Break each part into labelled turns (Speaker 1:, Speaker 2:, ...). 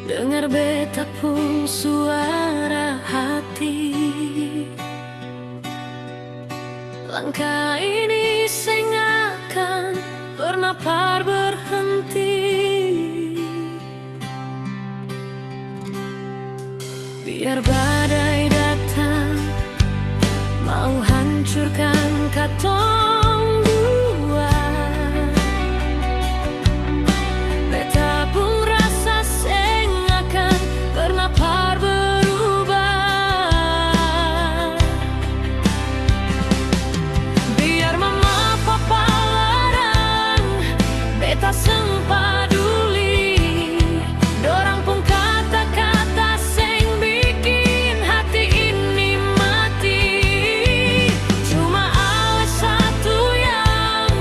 Speaker 1: Dengar beta pun suara hati. Langkah ini sing akan pernah berhenti. Biar badai datang mau hancurkan katong dua, beta pun rasa sing akan pernah berubah. Biar mama papa larang, beta sempat peduli. Dorang pun kata-kata sing bikin hati ini mati. Cuma ada satu yang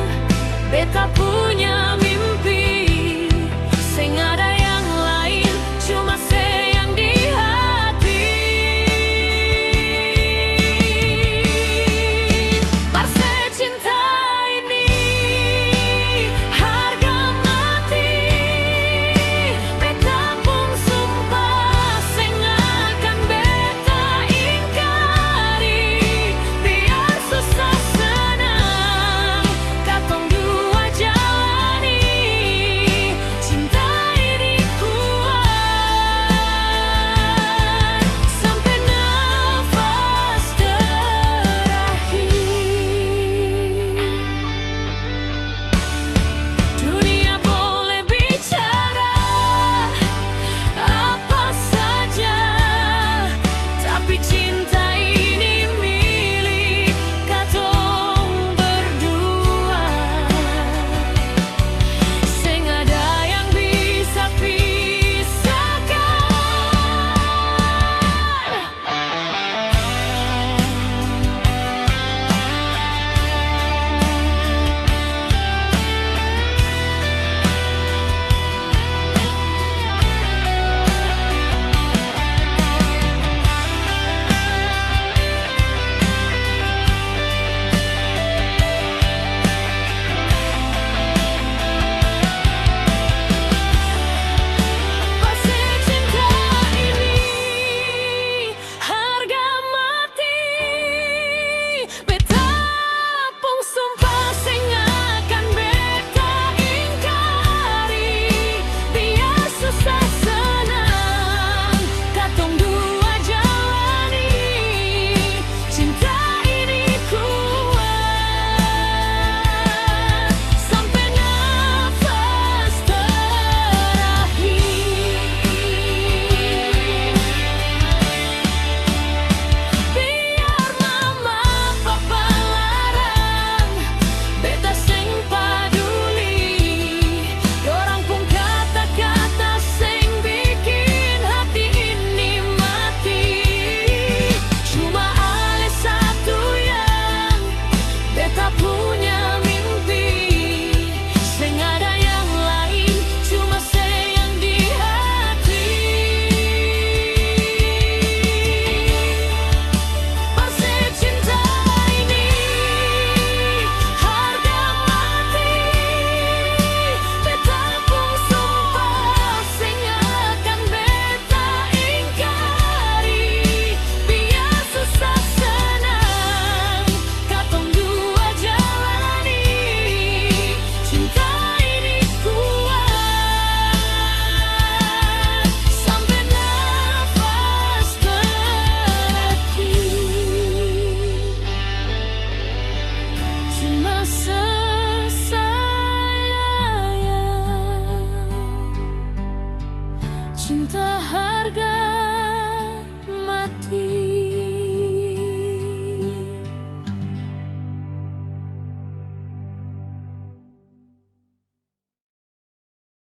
Speaker 1: beta punya mimpi, sing ada yang lain cuma sayang di hati. Parse cinta ini harga mati. Beta pun sumpah sing akan beta ingkari. Biar susah senang katong dua jalani. Cinta ini kuat sampai nafas terakhir. Dunia boleh bicara apa saja, tapi cinta ini milik katong berdua. Sing ada yang bisa pisahkan. Pasti cinta ini harga mati. Beta pun sumpah sing akan beta ingkari. Biar susah senang katong dua jalani. Cinta ini kuat sampai nafas terakhir. Biar mama papa larang, beta sing peduli. Dorang pun kata-kata sing bikin hati ini mati. Cuma ada satu yang beta punya mimpi, sing ada yang lain cuma sayang di hati. Parse cinta ini harga mati. Beta pun sumpah sing akan beta ingkari. Biar susah senang katong dua jalani. Cinta ini kuat sampai nafas terakhir. Cuma sesayang cinta harga